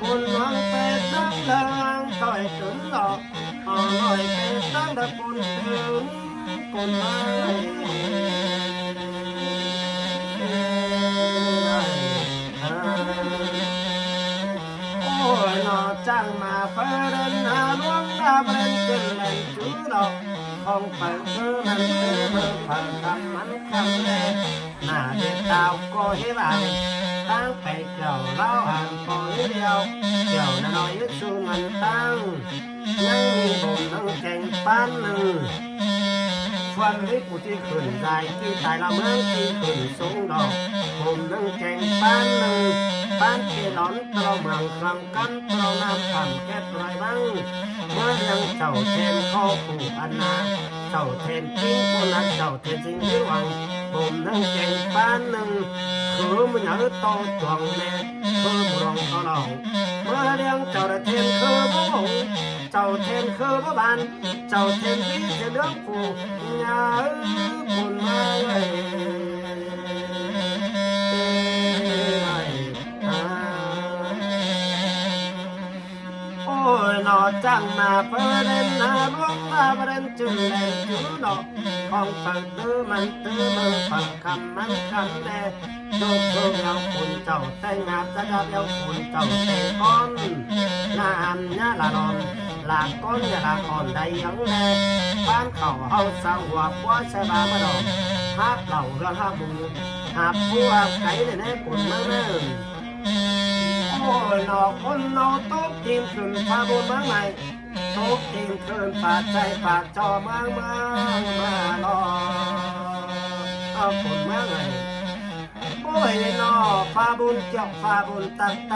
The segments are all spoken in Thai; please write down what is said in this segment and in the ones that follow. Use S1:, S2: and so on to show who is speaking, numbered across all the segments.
S1: คุณหวังเป็นดังเดิงต่อยถึงหลอกอ่อนลอยเป็นดังตะคุณถึงคุณไม่โอ้ยนอจังมาเฟิร์นหาลวงดาเบรนขึ้นแหล่งจุดอกของเปิดมือมันเมือผ่านคำมันคำแรกหน้าเด็กดาวก็ให้บางตั้งไปเกี่ยวเล่าอ่านพอเดียวเกี่ยวน้อยยึดชูมันตั้งยังมีบุญนั่งแข่งปั้นหนึ่งชวนลิปูที่ขึ้นใจที่ตายละเมืองที่ขึ้นสูงดอกผมนั่งแข่งปั้นหนึ่งปั้นที่หลอนตรอเมืองคลังกันตรอน้ำผ่านแก้ปลายบ้างเมื่อยังเจ้าเทนเข้าผู้อันนาเจ้าเทนทิ้งคนนั้นเจ้าเทนจริงหรือวังผมนั่งแข่งปั้นหนึ่งคือมันอยากโตจวงแม่คือรองเขาเราเมื่อเลี้ยงเจ้าเทนคือบุ้งเจ้าเทนคือบุบานเจ้าเทนที่จะเลี้ยงผู้ยาคนมาเลยโอ้ยนอจังมาเพื่อเล่นนาลวงมาเล่นจึงแรงจุดดอกของเปิดตื้อมันตื้อมือฝังคำมันคำแน่ดูเพื่อเอาคุณเจ้าแต่งงานจะกับเอาคุณเจ้าแต่งก้อนงานเนี่ยละนอนลาก้อนเนี่ยละอ่อนใดยังแน่บ้านเขาเอาสาวหัวปัวใช้บามาดอกหาเหล่าเรื่องหาบุญหาผู้หาไก่ในปุ่นเมืองเนิ่นโอ้ยนอคนนอโต๊ะทีมขึ้นพาบุญเมืองใหม่โต๊ะทีมขึ้นปากใจปากจอเมืองมาลอเอาปุ่นเมืองใหม่โอ้ยนอพาบุญเจ้าพาบุญตั้งใจ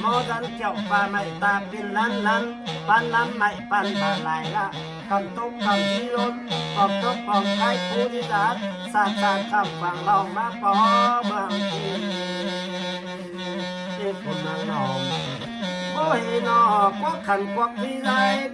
S1: มอดันเจ้าพาไม่ตาเป็นลันปันลำไม่ปันบาลายละคำตุกคำที่ล้นปอบตกปอบใครผู้ที่รักสาสารคำฟังเรามาปอเมืองที่คุณนางนอมโอ้ยนอควักขันควักที่ไร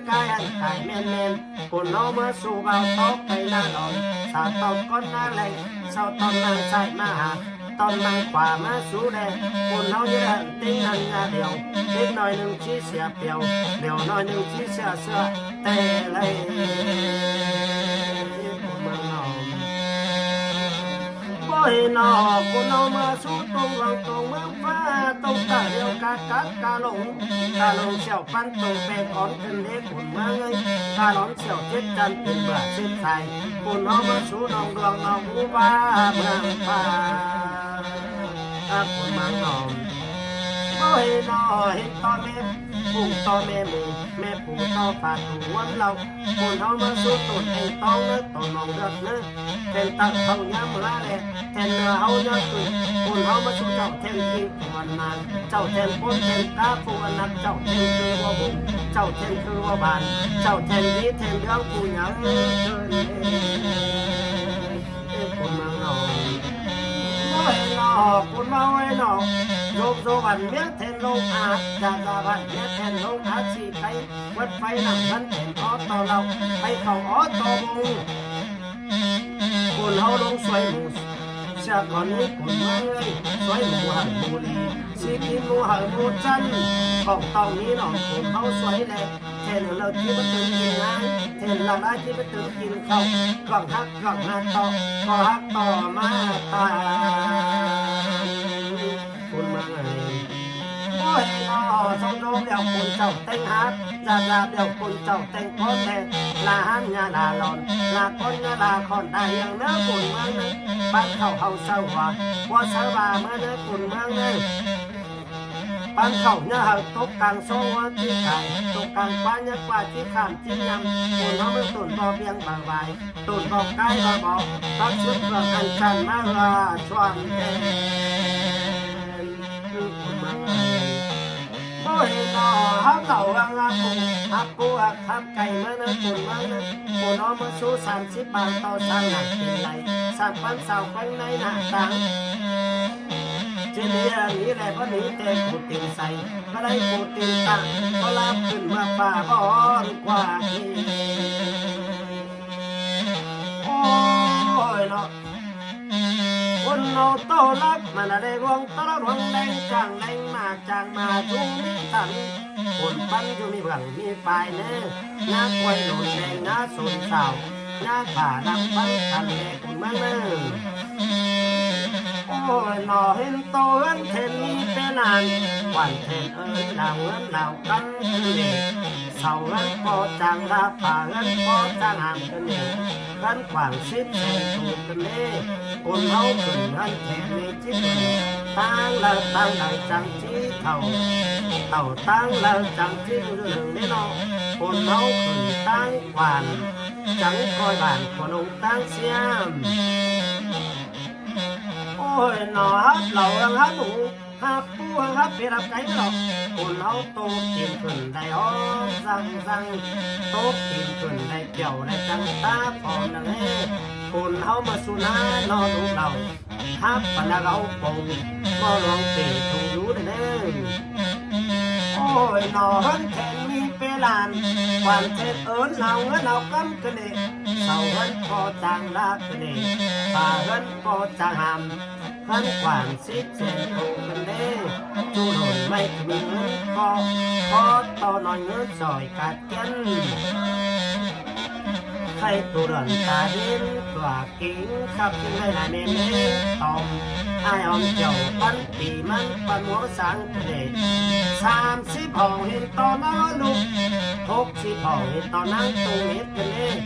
S1: กายอันไก่แม่นแม่นคนเอามาสู่เบาตกไปหน้าหลอนสาตกก้อนหน้าแรงเศร้าตอนนางใส่มาหาตอนนางขวามาสู่แดงคนเอาเยอะติ้งนังงาเดียวเล็กน้อยหนึ่งชี้เสียเปียวเดียวน้อยหนึ่งชี้เสียเสื้อแต่เลยโอ้ยนอคนเอามาสู่ตรงหลังตรงเมืองฟ้าตรงตาเดียวกากัดกาหลงเสี่ยวปั้นตรงเป็นอ่อนขึ้นเล็กคนเมืองเอ้ยกาหลงเสี่ยวเจ็ดจันเป็นเบื่อเส้นไทยคนเอามาสู่น้องดวงน้องอุบาเมืองฟ้าคนเมืองนอมโอ้ยนอเห็นตอนแม่ปู่ตอนแม่ปู่ต่อฝาถูวันเราคนเอามาสู่ตุ่นเองต้องเนื้อตอนน้องเดือดเนื้อเป็นตักเขาย้ำละเลยแทนเนื้อเอาเนื้อตุ่นคนเอามาสู่เจ้าแทนที่วันนานเจ้าแทนพ้นแทนตาผู้อนักเจ้าแทนคือว่าบุญเจ้าแทนคือว่าบานเจ้าแทนนี้แทนเรื่องผู้หญิงเดินคนเมืองนอโอ้ยนอคนเมาไอ้นอโยกโซวันเมียแทนลงอาจาวันเมียแทนลงอาสีไปวัดไฟหนังนั้นแทนออต่อเราไปเขาออต่อบุงคนเขาลงสวยหมูเสียก่อนนี้คนเมืองเลยสวยหมูหันบุรีสีกินหมูหันบูจันของตองนี้หนองคนเขาสวยเลยแทนเราที่มาตื่นกินงานแทนเราได้ที่มาตื่นกินข้าวกล่องฮักกล่องนาต่อก็ฮักต่อมาตาคนมาไงโอ้ยนอสมโดมเดี๋ยวคนเจ้าเต็งฮักจะลาเดี๋ยวคนเจ้าเต็งพ้นแทนลาหันยาลาหลอนลาคนยาลาคอนได้อย่างเนื้อคนเมืองนึงบ้านเขาเอาเศร้าว่าเศร้าว่าเมื่อเนื้อคนเมืองนึงบ้านเขาเนี่ยหาตกกลางโซ่ว่าที่ไก่ตกกลางบ้านเนี่ยกว่าที่ขามที่นำคนเขาไม่ตุ่นบ่อเบียงบางใบตุ่นบ่อใกล้บ่อบ่อก็เชื่อเรื่องอันจันมาลาชวนแทนคนเมืองโอ้ยนอฮักเหล่าฮักปูฮักทับไก่เมื่อนั้นคนเมืองนั้นคนเอามาสู้30 บาทต่อช่างหนักเป็นไร3,000 สาวไปในหน้าต่างเจนี่นี้แหละเพราะนี้แต่ปูตินใส่ก็ได้ปูตินตั้งก็ลาบขึ้นมาป่าบอนกว่าที่โอ้ยเนาะคน เอาโตลักมันได้รวงตะรวงแดงจางแดงมาจางมาจุ้งตันคนปั้นอยู่มีเบื้องมีปลายเนื้อหน้าควยหลุดแดงหน้าสูนสาวหน้าขาดำปั้นทะเลกุมมันเนื้อโอ้ยหน่อเห็นโตเห็นเทนมีเป็นนานวันเทนดาวดาวกันเด็กเสาเงินพอจางลาป่าเงินพอจางหามกันเด็กกันขวางชิดแทงตูกันเล่คนเฮาขึ้นเงินแทนมีจิตตั้งแล้วตั้งได้จังที่เท่าตั้งแล้วจังที่เรื่องนี้เนาะคนเฮาขึ้นตั้งขวานจังคอยบ้านคนองตั้งเสียมโอ้ยหนอฮับเหล่าฮับหนูฮับปูฮับเปียรับไก่หรอกคนเฮาโตกินขึ้นได้อ้อมสั่งโตกินขึ้นได้เกี่ยวได้จังตาพอนั่นแหละคนเฮามาสุนานอนลูกเราฮับปะนาเราปงก็ลองเปย์ถูรู้ได้เด้อโอ้ยหนอฮันแทนมีเปลานความเทศเราเงินเรากำกันเองเสาเงินพอจางลากันเองป่าเงินพอจางหามขันความสิเจนถูกกันเด้จูหล่นไม่มีเงินพอต่อหน่อยเงินซอยกัดกันใครตัวรันตาดินตัวกิ้งขับขึ้นได้หลายเมเมตอมไอออมเจ้าปันปีมันปันหัวสังเดช30ห้องเห็นตอนนั้นลูก60ห้องเห็นตอนนั้นตูเม็ดกันเอง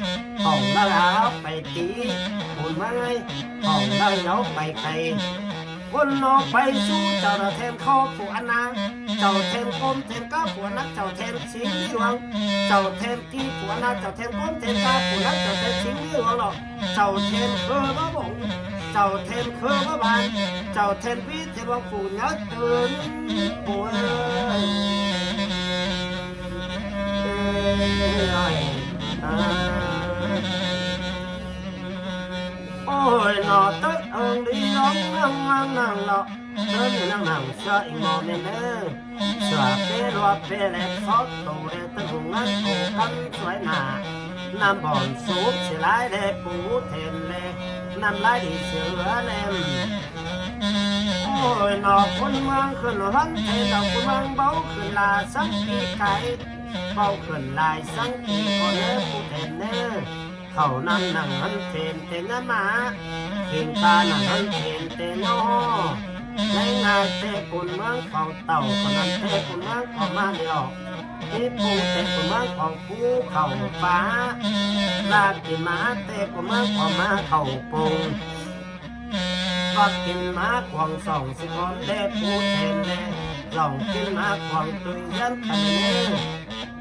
S1: ห้องละลาไปตีคนไม้ห้องละเงาไปไกลคนนอกไปสู้เจ้าแทนข้อผัวนางเจ้าแทนก้มแทนก้าผัวนักเจ้าแทนสิงห์หลวงเจ้าแทนกี่ผัวนาเจ้าแทนก้มแทนก้าผัวนักเจ้าแทนสิงห์หลวงหรอกเจ้าแทนเคยมาบ่งเจ้าแทนเคยมาบานเจ้าแทนพี่แทนว่าผู้นักเกินป่วยโอ้ยหนอตึ๊ดดีน้องนั่งหรอกเดินนั่งเชื่ออีกมอเมนเนอร์เชื่อเปรัวเปเล็กซอสตูเดตึงงันตูกันสวยหนาน้ำบ่อนสูบสิลายเดปูเทนเลน้ำลายดีเสือเล่มโอ้ยหนอคนเมืองขึ้นหันเทดอกคนเมืองเบาขึ้นลาสังกีไก่เบาขึ้นลายสังกีคนเนื้อผู้เทนเนอร์เขานั่งหันเทนเตนหมาเข่งตานั่งหันเทนเตนอ้อในงานเตะปุ่นเมืองของเต่าคนนั้นเตะปุ่นเมืองของมาเดียวที่ปูเตะปุ่นเมืองของภูเขาฟ้าลากกินมาเตะปุ่นเมืองของมาเขาปูก็กินมาควงส่องสิคนเตะปูเทนเล่ลองกินมาควงตุยยันทะเล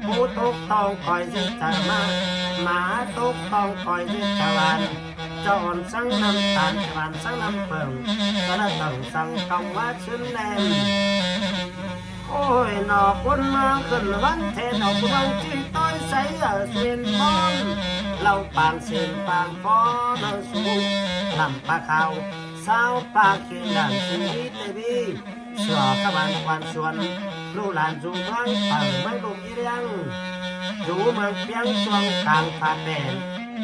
S1: ผู้ตุกต้องคอยสิจามาหมาตุกต้องคอยสิจาวันจอนสังน้ำตาลหวานสังน้ำเปิงก็ละต้องสั่งคำว่าชื่นแดงโอ้ยหนอคนมาขึ้นวันเทนเอาคนจีต้อยใส่เสียนบอลเราปางเสียนปางฟอนสูงลำปลาขาวสาวปลาเขียนดังสีเตบีเสือกระบาลควันส่วนลูกหลานจูเมืองปังไม่ลงยี่เรียงอยู่เมืองเพียงช่วงกลางผาแดน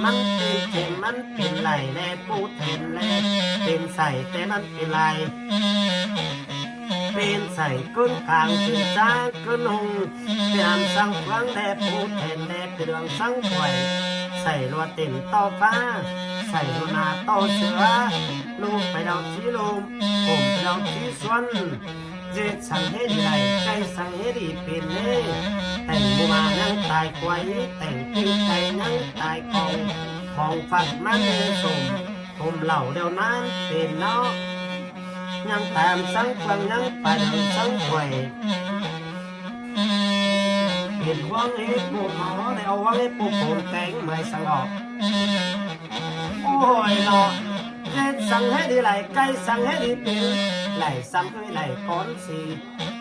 S1: มันเป็นเทนมันเป็นไหลแล่ปูเทนแล่เป็นใส่แต่มันเป็นไหลเป็นใส่ก้นกลางเป็นจ้าก้นหงเป็นสังควังแล่ปูเทนแล่เป็นเรื่องสังข่อยใส่รัวเต็มต่อฟ้าใส่ลูนาต่อเสือลูกไปดาวที่ลมผมไปดาวที่สวนเจ็ดสังเฮดีไรใจสังเฮดีเป็นเล่แต่งบัวนั่งตายควายแต่งปิ้งไก่นั่งตายกองของฝักมันเนื้อสมผมเหล่าเดียวนั้นเป็นเนาะยังตามสังควังยังไปเดินสังควยเห็นว่างเฮ็ดบุญหมอได้เอาว่างเฮ็ดปุ๊บผมแต่งไม่สังออกโอ้ยเนาะเฮ็ดสั่งให้ดีไหลไก่สั่งให้ดีเป็นไหลซ้ำคือไหลก้อนสี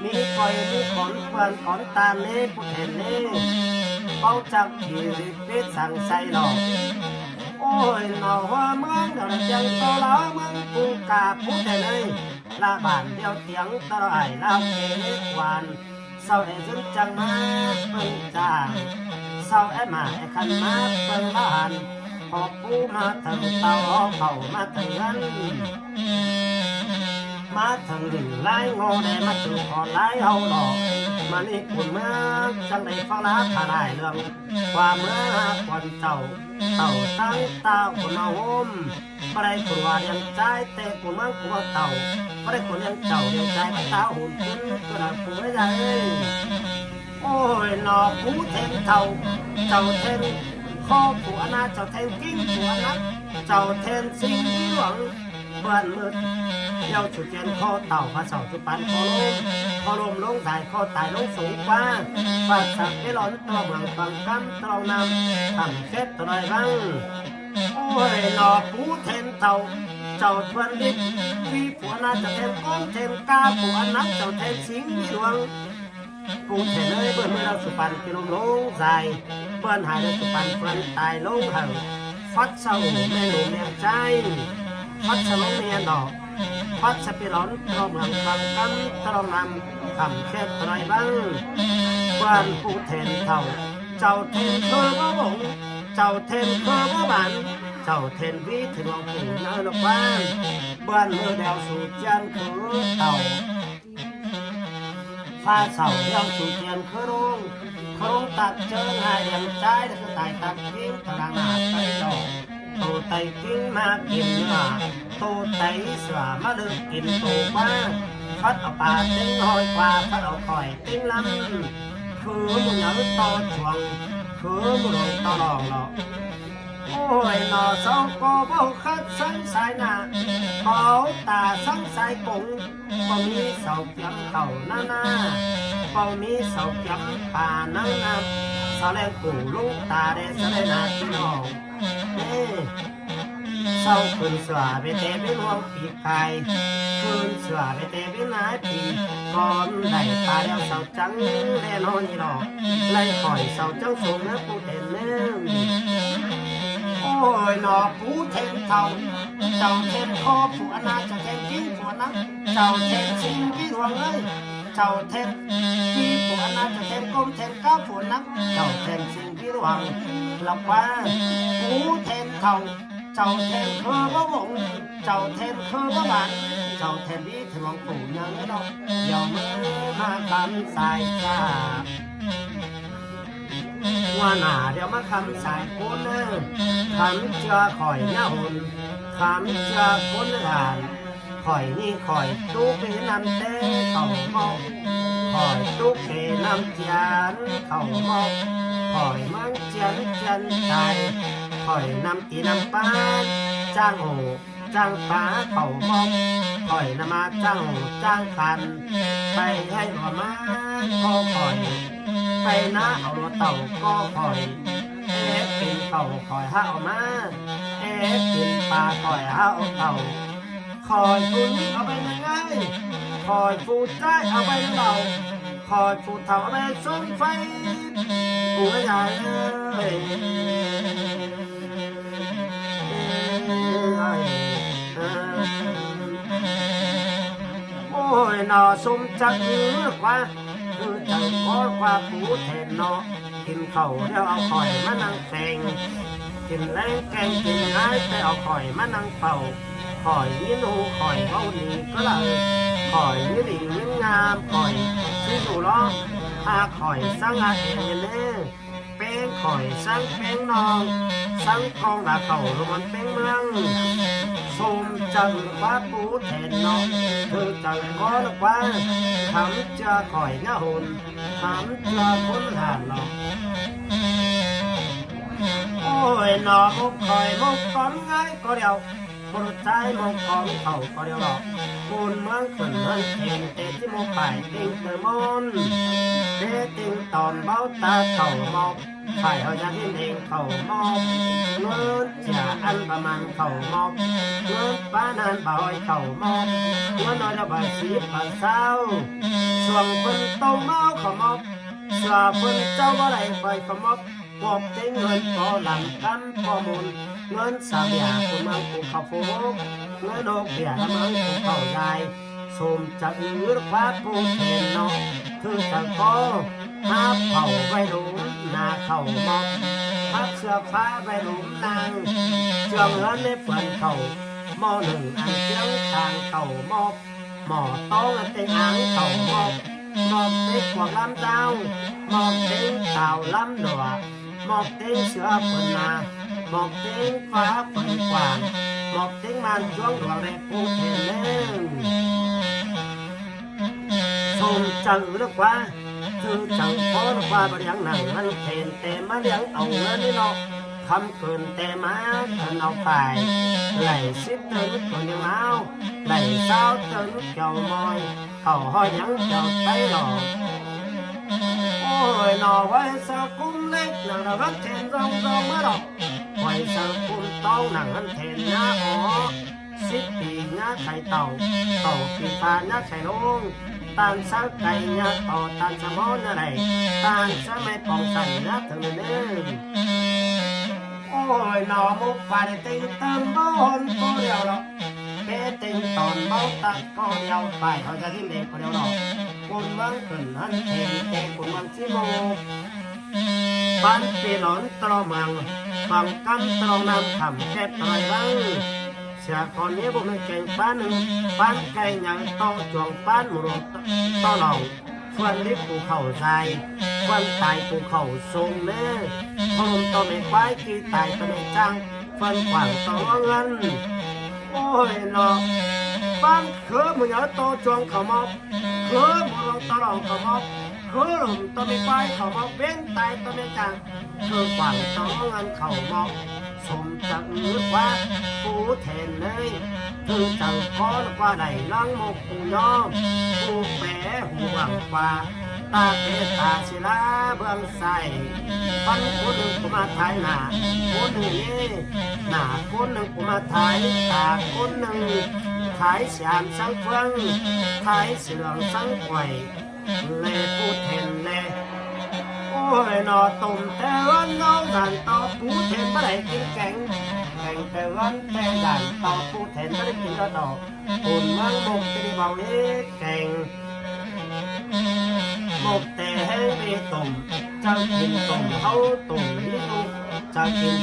S1: มีก้อยมีขอนควันขอนตาเน่ผู้เห็นเน่เป้าจับที่ริบเป็ดสั่งใส่หลอกโอ้ยเนาะว่าเมืองเดี๋ยวจังโตแล้วเมืองปูกาผู้เห็นเลยละบานเดียวเตียงตลอดลาวเกล็กวันเศร้าได้จนจังมาเปิ้งจางเศร้าแอมาไอคันมาเปิ้งบ้านพอปูมาถึงเตาเขามาถึงนั้น มาถึงไล่งอแดมาถึงขอไล่เฮาหลอกมานี่คุณเมื่อจังได้ฟังลาทาได้เรื่องความเมื่อคนเจ้าตั้งตาคนเอาห่มไม่ได้กลัวยังใจแต่กูมั่งกลัวเต่าไม่ได้คนยังเจ้ายังใจไม่ตาหุ่นขึ้นก็ได้ผัวใหญ่โอ้ยหนอผู้เทนเจ้าเทนข้อผัวนาเจ้าเทนกิ้งผัวนักเจ้าเทนสิ่งที่หวังบ้านมืดเที่ยวฉุดเย็นข้อเต่าพระเสาทุปันคอลมลงสายข้อตายลงสูงกว่าฝากสักให้ร้อนตรองหลังฟังกันตรองนำทำเคล็ดตัวใดบ้างโอ้ยหนอผู้เทนเจ้าทวนดิบวีผัวนาเจ้าเทนก้อนเทนกาผัวนักเจ้าเทนสิงห์หลวงกูเทนเลยเบิ้ลเมื่อเราสุปันกิโลลงใจเบิ้ลหายเราสุปันเบิ้ลตายลงเห่าฟัดเศร้าแม่หนุ่มแม่ใจฟัดสลงเมียดอกฟัดสปิร้อนตรอมหลังฟังกันตรอมนำคำแค่ไรบ้างเบิ้ลกูเทนเจ้าเทนเคยบ่บงเจ้าเทนเคยบ่บันเจ้าเทนวิถึงลองถึงเนื้อลูกบ้านเบิ้ลมือเดวสู่จันคือเต่าฟ้าเสาเลี้ยงสู่เทียนคือรุ่งตัดเจอง่ายเลี้ยงใจแต่คือตายตัดกิ้งตารางหนาไปดอกโตไตกิ้งมากินเนื้อโตไตเสือมาเลือกกินโตมาฟัดเอาปลาติ้งหอยกว่าฟัดเอาข่อยติ้งลำคือมึงเอาต่อช่วงคือมึงต่อหลอกหรอกโอ้ยหน่อสองก็บ่คัดสังสายหน้าเขาตาสังสายกงบ่มีเสาเกียมเต่าหน้าบ่มีเสาเกียมป่านั่งน้ำสาแลงกูลูกตาเดสเลนาที่น้องเอ้เสาคืนเสือไปเตะไปลวงปีกไก่คืนเสือไปเตะไปนายปีก่อนได้ตาเดียวเสาจังแน่นอนนี่หรอกไล่ข่อยเสาจังสูงนะกูเห็นเนื้อโอ้ยหนอผู้เทนเจ้าเทนคอผัวนาเจ้าเทนกิ้งผัวนักเจ้าเทนสิงที่หวงเอ้ยเจ้าเทนที่ผัวนาเจ้าเทนก้มเทนก้าวผัวนักเจ้าเทนสิงที่หวงหลับว่าผู้เทนเจ้าเทนเคอบ่หวงเจ้าเทนเคอบ่บานเจ้าเทนที่ถึงหลวงปู่ยังไม่ดอกเดี๋ยวมือมาคำสายจ้าว่าหนาเดี๋ยวมาคำสายคนเนอคำเจือข่อยหน้าหุ่นคำเจือคนหลานข่อยนี่ข่อยตู้เปน้ำเต้เข่าเมาข่อยตู้เปน้ำเจียนเข่าเมาข่อยมังเจียนใจข่อยน้ำตีน้ำปลาจ้างโหจ้างปลาเข่าเมาข่อยน้ำมาจ้างโหจ้างคันไปให้หัวมาก็ข่อยไปนะเอาตัวเต่าก็คอยกินเต่าคอยห้าเอามากินปลาคอยห้าเอาเต่าคอยฟูนี่เอาไปยังไงคอยฟูใจเอาไปเราคอยฟูเต่าเอาไปส่งไฟกูไม่ใหญ่โอ้ยหน่อสมจักยืดว่าคือใจขอว่าผู้แทนเนาะกินเข่าเดี๋ยวเอาข่อยมานั่งแฝงกินแรงแกงกินง่ายแต่เอาข่อยมานั่งเป่าข่อยยิ้มหูข่อยเบาดีก็เลยข่อยยิ้มดียิ้มงามข่อยชื่อดูล้อถ้าข่อยสร้างอาเองเน่เป้งข่อยสร้างเป้งนองสร้างกองดาเข่าลมันเป้งเมืองสมจังว่าผู้แทนเนาะคือจังก็ลกว่าทำจะข่อยหน้าหุ่นทำจะคนหานเนาะโอ้ยหนอมุกข่อยมุกก้อนง่ายก็เดียวบนใจมุกก้อนเข่าก็เดียวหรอกคุณเมืองขึ้นเมืองเทียนเตะที่มุกไปติงเตอร์มอนเตะติงตอนเบ้าตาเข่ามอกฝ่ายเขาจะเห็นเองเข่ามอกเงินจะอันประมาณเข่ามอกเงินป้านานบ่อยเข่ามอกเงินน้อยจะบ่ายสีบ่ายเศร้าส่วงคนโตเมาเข่ามอกสวาคนเจ้าบ่ได้ไปเข่ามอกบอกเงินพอหลังกันพอมุนเงินสามอย่างคุณมังกูข้าวโพดเงินโอกเบียร์มังกูข้าวใหญ่สมจะอือคว้าปูเทนเนาะคือจะก็หาเผาไว้หลุมนาเข่ามอกพักเสื้อฟ้าไว้หลุมนางเจืองเงินในฝันเข่าหม้อหนึ่งอันเชียงทางเข่ามอกหม mỏ to là tên áng tàu một tên quảng lam dao một tên tàu lam lửa một tên sữa quần là một tên phá phần quảng một tiếng màn chuông đoàn đẹp phụ thuyền lên xôn chữ được quá thư chẳng có được qua bà điáng nàng ăn thèn tè má điáng ổng lên đi nó thăm cơn tè má thần áo phải lầy xếp tới nước của những áo lầy sao tới nước chầu môi khẩu hoi nhắn chầu tay lò ôi nò quay sao cũng lên nàng đã vắt trên rong rong mới đọc quay sao cũng tao nàng ăn thèn nhá ó xếp kỳ nhá chạy tàu tàu kỳ pha nhá chạy luôn tan sao cày nhá tàu tan sao mó nhá đầy tan sao mẹ bóng sẵn nhá thường lên ôi nò một vài tình tâm bó hôn cô đèo đó cái tình tòn bao tạc cô đèo phải hỏi ra thiên đẹp cô đèo đó côn vang cần ăn thèn thèn côn vang xí mô bán bì nón trò màng bằng căm trò nam thẳm kẹp trời vang sẽ còn nhớ bộ này cảnh bán cây nhang to chuồng bán một ruộng to lòng phân liếpภูเขาdài phân tàiภูเขาsông nè hôm to mẹ quái khi tài to mẹ trang phân khoảng to ngân ôi nó bán khứa một nhớ to chuồng khẩu mọc khứa một lòng to lòng khẩu mọc khứa lòng to mẹ quái khẩu mọc bên tài to mẹ trang khứa khoảng to ngân khẩu mọc sông chẳng nước quá phú thèn nơi thư chẳng có qua đầy lăng một phù nho phù bé hù hoàng qua ta kế ta xì lá bương say văn cố nương của ma thái nà cố nương nhé nà cố nương của ma thái ta cố nương thái xàm sáng phương thái xì lượng sáng quầy lê phú thèn lê ôi nó tùng tê ơn nấu đàn to phú thèn bắt đầy kinh cảnh cảnh tê ơn tê đàn to phú thèn bắt đầy kinh đó đỏ hồn mang một cái đi vào đi cảnh một tê hê bê tùng chân kinh tùng hâu tùng lý tu chân kinh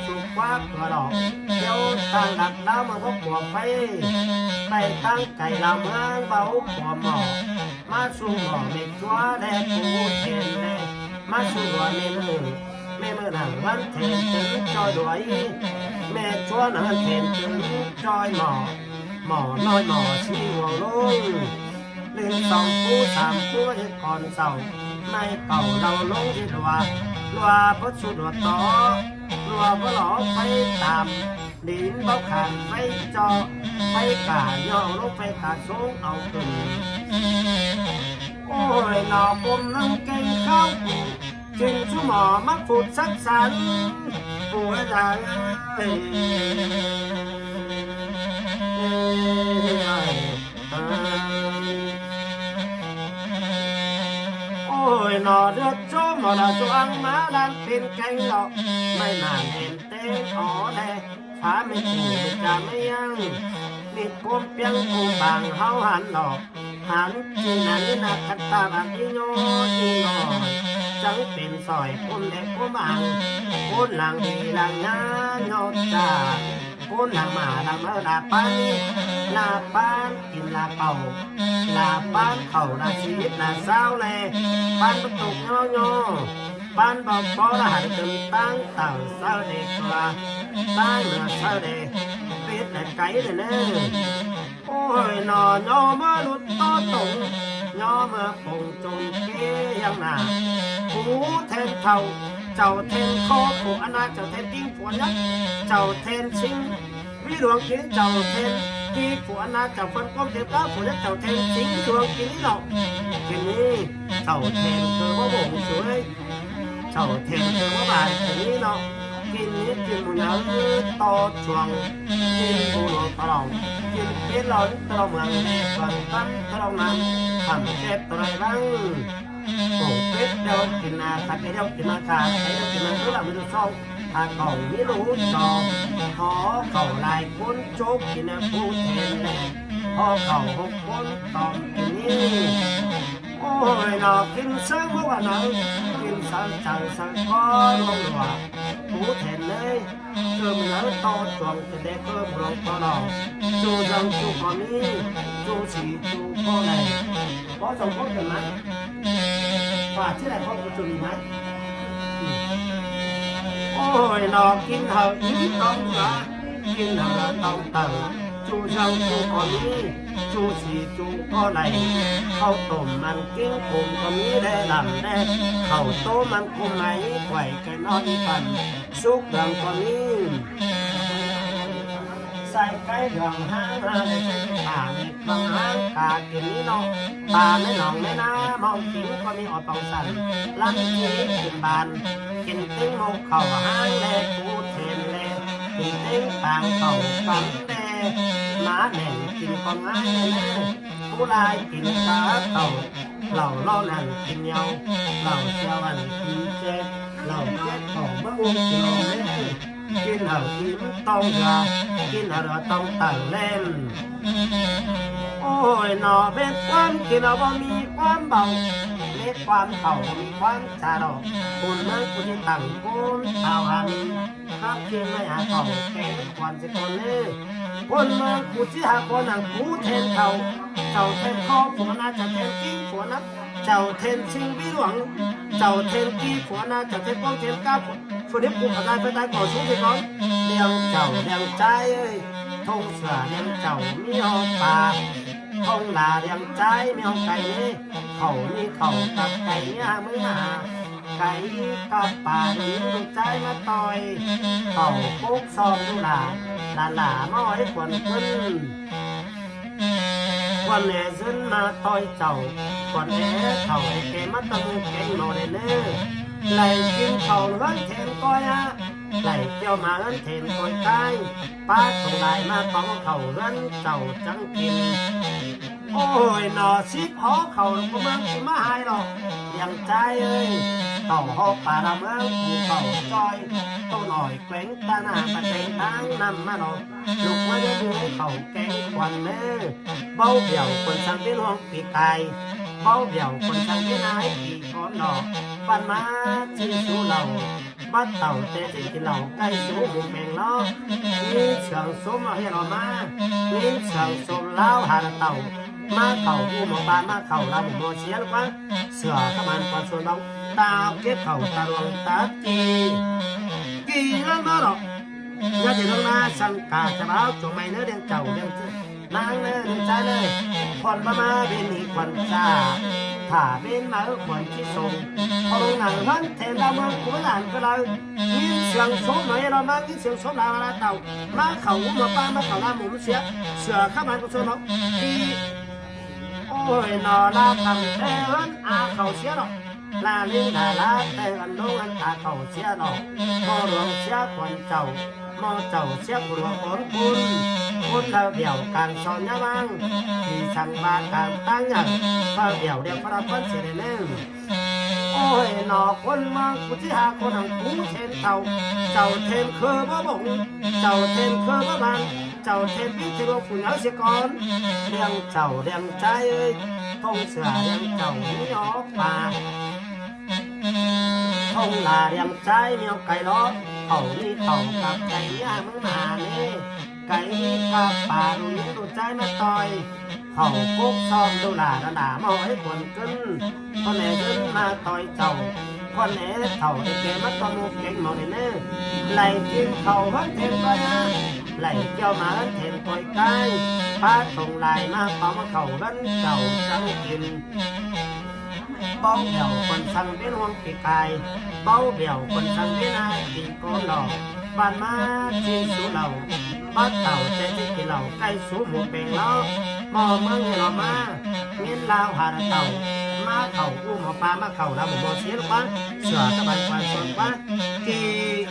S1: chú quá cửa đỏ kéo tăng đặt đá mà gốc của phay tay tăng cày làm hang báu của mỏ má su mỏ mẹ chúa đẹp phú thèn nè má su đùa mẹ mơ nàng vẫn thèn trứng trôi đuổi mẹ chúa nàng thèn trứng trôi mỏ nói mỏ xí hồ luôn lên sông phú sàm phú còn sầu nay cầu đầu lông đi lùa bất su đùa to lùa bất lỏ phay tạm đến bóc hàn phay cho phay cả nhau lúc phay cả xuống ẩu từng ôi nọ bùm nâng kênh khao trên chú mỏ mắc phụt sắc sắn của giang ôi nọ đưa chỗ mà là chỗ ăn má đang bên cạnh lọ mày nàng hèn tên ó đây phá mê chủ mê trà mê ăn nít côm piang côm bàng hao hẳn lọ hẳn chỉ nắn nà khát ta bạc đi nhò chẳngเป็นสอยคนเด็กคนบางคนหลังดีหลังน้าโนจ่าคนหลังมาหลังมาลาปันลาปันกินลาเป่าลาปันเข่าลาชีวิตลาเศร้าเลยปันประตูย่อปันบอกพอละหันตึงตั้งเต่าเศร้าเด็กว่าตั้งเหนือเศร้าเด็กปิดแต่ไกลเลยเนอะโอ้ยนอย่อมาหลุดต่อตรงย่อมาปุ่งจนเกี้ยงหนาผู้เทนเท่าเจ้าเทนคอผู้อนาเจ้าเทนติ้งผัวยักษ์เจ้าเทนชิงวิหลวงกินเจ้าเทนที่ผัวอนาเจ้าเพิ่นก้มเทียบกับผัวยักษ์เจ้าเทนชิงดวงกินนี่หรอกกินนี่เจ้าเทนคือว่าบ่งสวยเจ้าเทนคือว่าบายกินนี่เนาะกินนี้กินหมูยอต่อช่วงกินปูหลงตลอดกินเกล็ดหลอนตลอดเมืองฟังตั้งตลอดน้ำทำเจ็บตัวไรบ้างโอ้เป็ดเดียวกินนาขาเดียวกินนาขาไอ้เดียวกินนาคือเราไม่รู้ช่องถ้าเก่าไม่รู้จอหอเก่าลายคนโจ๊กกินนาผู้แทนแหละพอเก่าหกคนตอมกินนี่โอ้ยหนอกินเสื้อพวกนั้นกินสังจังสังก้อนลงหัว cú thèn nơi cơm nhớ to chuồng thì để cơm rồng to đỏ chú rồng chú có mi chú chỉ chú có này có chồng có tiền mắt và chứ lại không có chú mắt ôi nó kinh hở ý tông ra kinh hở tông tờ chú rồng chú có mi chú chỉ chú có này khẩu tôm ăn kinh cùng có mi để làm để khẩu tôm ăn cùng này quẩy cái non phần xúc đường có mi sai cái đường hang ra để thả bằng hang cả kiến nó ta mới lòng mới na mong kính có mi ở tàu sẵn lăn chỉ tiền bàn kính tính một khẩu hang lê cú thèn lê kính tính tàng khẩu cắm lê má nền kính con ai lê cú lai kính cá tàu lẩu lo nàn kính nhau lẩu xeo ăn kính chết lẩu chết khẩu mất uống kiều lê kinh hở kính tông ra kinh hở tông tầng lên ôi nó bên quan kinh nó bao mi quan bầu biết quan khẩu mi quan trà đỏ cồn mang của trên tầng cồn thảo hàng các trên mấy hạ khẩu kén quan sẽ còn lê cồn mang của chỉ hạ con hàng cú thêm khẩu khẩu thêm kho của na chả thêm kinh của na chầu thêm sinh bí luận chầu thêm kỳ của na chầu thêm quang thêm cao phụ nữ của đại phải đại cổ xuống thì con đeo chầu đeo trái ơi thông sửa đeo chầu miêu bà không là đeo trái miêu cày đi khẩu đi khẩu cặp cày mới mà cày cặp bà đi được trái mà tòi khẩu cốt son du là nói quần quân quần này dân mà tòi chầu quần này khẩu cái mắt tâm cái nồi này nữa lại kim khẩu gắn thêm coi á lại kêu mà gắn thêm coi tay ba thùng lại mà bóng khẩu gắn chầu trắng kim ôi nó ship hó khẩu của mang má hai rồi thằng trai ơi khẩu hộp bà làm ơn cụ khẩu coi tôi nổi quén ta nà ta kén tháng năm mà rồi lục mới đến đứa khẩu kén quần nê bao biểu quần sang bên hoang bị tài bao biểu quần sang bên ái bị con đỏ văn má chi số lầu bắt tàu tê thì cái lầu cây số một mèn nó nguyên trường số mà hay rồi má nguyên trường số lao hà là tàu má khẩu u một bàn má khẩu là một xía quá sửa các bạn qua số đông tao kết khẩu ta luôn ta kỳ lắm đó rồi nhớ thì hôm nay sang cả cho báo chỗ mày nữa đen chầu đen mang nữa đen trái nữa còn ba má bên này còn xa thả bên má ở còn chi sùng còn nàng vẫn thêm đau mơ của làng cái lời nguyên sườn số nói nó mang cái sườn số nào là tàu má khẩu một ba má khẩu là một xía sửa các bạn có số nó kỳ ôi nó là thằng thế hơn khẩu xía rồi là linh là tê gần đâu anh ta khẩu xía rồi mò đường xía còn chầu mò chầu xía của con cún là biểu càng son nhá băng thì thằng ba càng tăng nhở và biểu đều phát phân sẽ đến lên ôi nó con mang của chị hà con hàng cú thêm chầu thêm khơ bó bụng chầu thêm khơ bó bàn chầu thêm biết thêm phụ nữ sẽ con đen chầu đen trái ơi không sửa đen chầu nhỏ bà không là đen trái mèo cày đó khẩu đi khẩu cặp cày mới mà nè cày cặp bà đồ những đồ trái mà tòi khẩu cốt son đồ là đã đả mà hỏi quần cân con này dân mà tòi chầu con này khẩu để kê mắt con một cánh màu này nè lại kim khẩu hết thêm coi nha lại cho mà hết thêm coi cái ba thùng lại mà có mà khẩu gắn chầu trắng kim bao bèo quần sang bên hoang kỳ cài bao bèo quần sang bên ai thì con đỏ bàn má chi số lầu bắt tàu trên cái lầu cây số một bèn lo mò măng nghe nó má miên lao hà tàu má khẩu u một ba má khẩu là một mò xía quá sửa các bạn quan xuân quá kỳ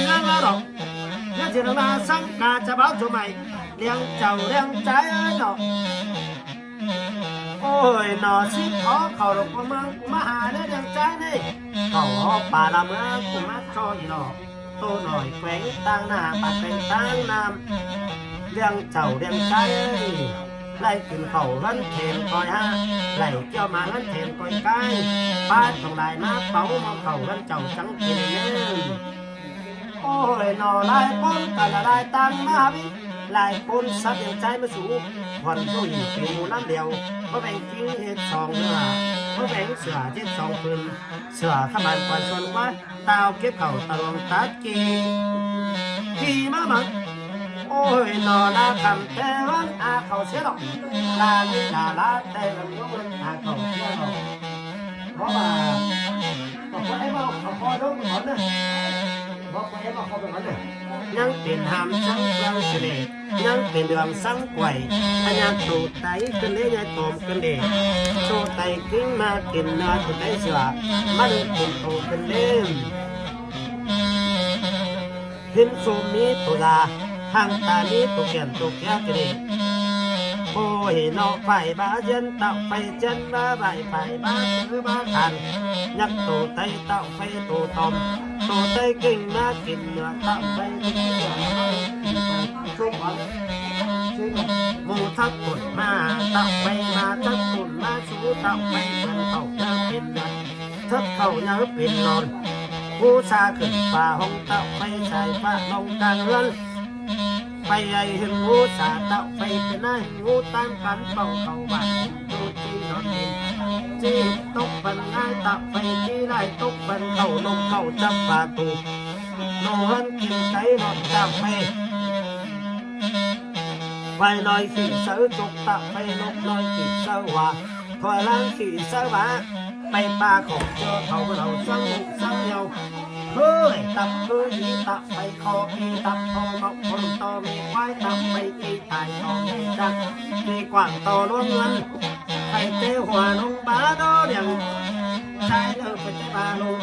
S1: lắm đó rồi nhất thì nó là sang cả cha báo cho mày đen chầu đen trái ấy rồi ôi nó ship khó khẩu được con mang má hà đấy đen trái này khẩu bà làm á của mắt cho gì nó tôi nổi quén tăng nà bà quén tăng nam đen chầu đen trái ơi ไล่ขึ้นเขาลันเทนคอยห้าไล่เกี่ยวมาลันเทนคอยใกล้ป้าต้องไล่มาเป่ามาเขาลันเจ้าจังกินเนื้อโอ้ยนอไล่ป้นกันละไล่ตังมาบิไล่ป้นซับยังใจมาสู่ผ่อนดุยผิวน้ำเดียวเพราะแบ่งกิ้งเห็ดสองเนื้อเพราะแบ่งเสือเจ็ดสองปืนเสือขมันควันชนว่าตาวเก็บเข่าตะลองตัดกีขี่มาบังโอ้ยนอลาคำแต่วันอาเขาเสียดอกลาลิลาลาแต่วันวันอาเขาเสียดอกเพราะว่าบอกว่าไอ้บอกเขาคอลงก่อนนะบอกว่าไอ้บอกเขาเป็นก่อนนะยังเป็นหามสังเรื่องเสน่ห์ยังเป็นเรื่องสังไกวอันยังตูไตกันเลยยังโตมกันเด็กตูไตกิ้งมากินเนื้อตูไตเสือมันเป็นโตกันเล่มเห็นสูมีตุลาทางตานี้ตุกแก่นตุกแก่กระเดงโอ้ยนอกไฟบ้าเย็นเต่าไฟเจนบ้าใบไฟบ้าซื้อบ้าขันยักตูไตเต่าไฟตูตอมตูไตกิ่งมากินเนื้อเต่าไฟช่วงวันมูทักกุดมาเต่าไฟมาทักกุดมาชูเต่าไฟเป็นเต่าเนื้อเป็นเนื้อทักเขาเนื้อเป็นนอนผู้ชาขึ้นป่าห้องเต่าไฟใส่ฟ้าลงกลางเรือนไปไอ้เห็นงูสาเต่าไปเป็นไอ้งูตามกันเป่าเขาบ้านดูที่นอนดินจีตกบันง่ายเต่าไปที่ไล่ตกบันเข้าลงเข้าจับปลาตูโนหันกินไก่นอนจับไปไปลอยขี่เสือจุกเต่าไปนกลอยขี่เสือว่าถอยล่างขี่เสือว่าไปปลาของเจอเขาเราสังสังเดียวเฮ้ยตับเฮ้ยตับไปคอมีตับคอมกคนโตมีควายตับไปกีตายตอมีดักมีกว่างโตล้วนเงินไข่เต้หัวลงบาดอเดียงชายเลิกไปเจ้าบาลง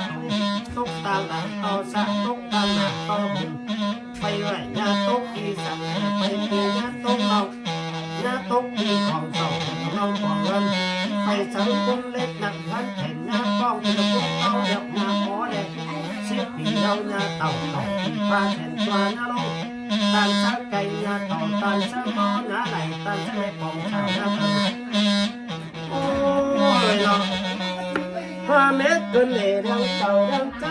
S1: ตกตาหลังโตสะตกตาหนักโตบุญไปเลยยาตกอีสันไปกียาตกเรายาตกอีของโตเราของเงินไปสังคมเล็กหนักพันเห็นยาป้องจะพวกเราเดี๋ยวยาขอเด็กปีเราญาเต่าต่อปีพาเห็นตัวญาโลตันสักไก่ญาเต่าตันสักมอญาไหลตันสักในปองชาวญาเต่าโอ้ยเนาะพาเม็ดกันเหล่เรื่องเต่าเรื่องใจ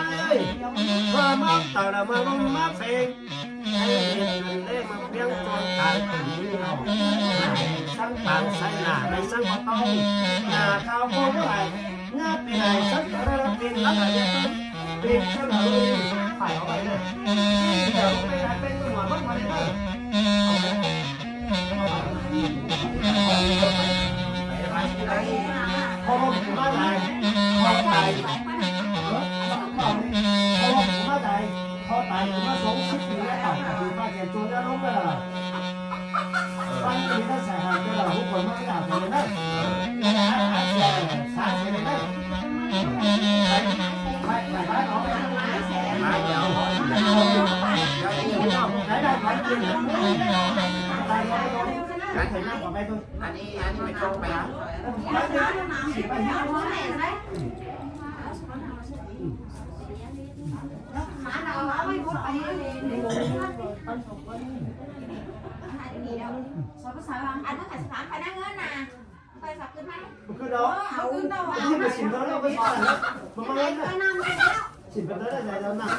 S1: พามาเต่าเรามาลงมาเพลงให้เห็นกันเล่มาเพียงจนตายคนนี้เราสังปางใส่หน้าไม่สังก็ต้องหน้าข้าวโพดไหลหน้าปีไหนสักระดับปีนั้นอะไรเนี่ยเปลี่ยนเสื้อเลยถ่ายเอาไปเลยเดี๋ยวไปเป็นตัวหมาบ้างมาเลยนะพอผมมาไหนพอตายพอผมมาไหนพอตายผมมาสงสัยอยู่แล้วคือป้าแกจูนแล้วล้มเลยป้าตีได้ใส่หางเจอเราทุกคนมาจากเลยนะอาเซียนสาเซียนนะไปไปเอาไปมาเดี๋ยวได้ได้ไปกินตายแล้วได้ถึงน้ำก่อนไปตัวอันนี้ไม่ตรงไปนะคือเราที่ไปสินเราไปก่อนนะมันไม่ได้สินไปได้ไหนแล้วนะ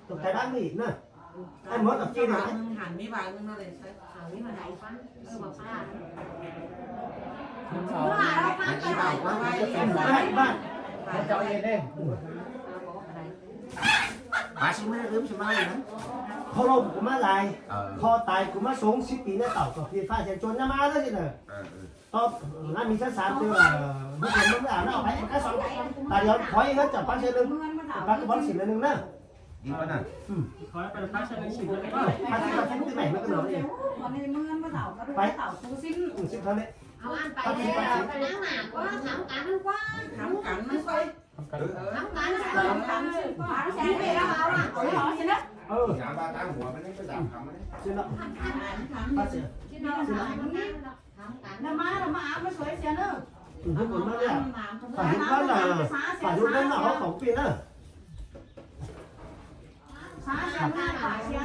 S1: ตกใจบ้านอีกนะไอ้มดกับจีนนะหันไม่บางนึงมาเลยใช่หันไม่มาไหนฟังบอกป้าบ้านเจ้าเองเนี่ยมาชิมไม่ลืมชิมอะไรนะพอลมกูมาลายพอตายกูมาสง10 ปีเนี่ยเต่ากับพี่ฟ้าเสียจนจะมาแล้วสิเนี่ยตอนนั้นมีชั้น3ตัวทุกคนมันไม่อ่านเอาไปแค่2แต่เดี๋ยวขออีกนะจับปลาเชือกนึงปลากระบอก10นึงนะดีกว่าน่ะขอเป็นปลาเชือก10เลยก็ปลาเชือกที่ไหนมันก็เหลือเองไปเต่าตู้ซิ10เท่านี้เอาอันไปแล้วไปนั่งหนักว่าทำกันมันกว่าทำกันมันไปทำกันแสนไปแล้วเอาอ่ะขอสินะอย่าบ้าตั้งหัวมันนี่ไปจับทำมันนี่สินะปลาเชือกน้ำมาไม่สวยเสียเนอะทุกคนมาเนี่ยฝ่ายยุคนั้นน่ะฝ่ายยุคนั้นน่ะเขา2 ปีนะช้าช้าหน้าฝ่ายเสีย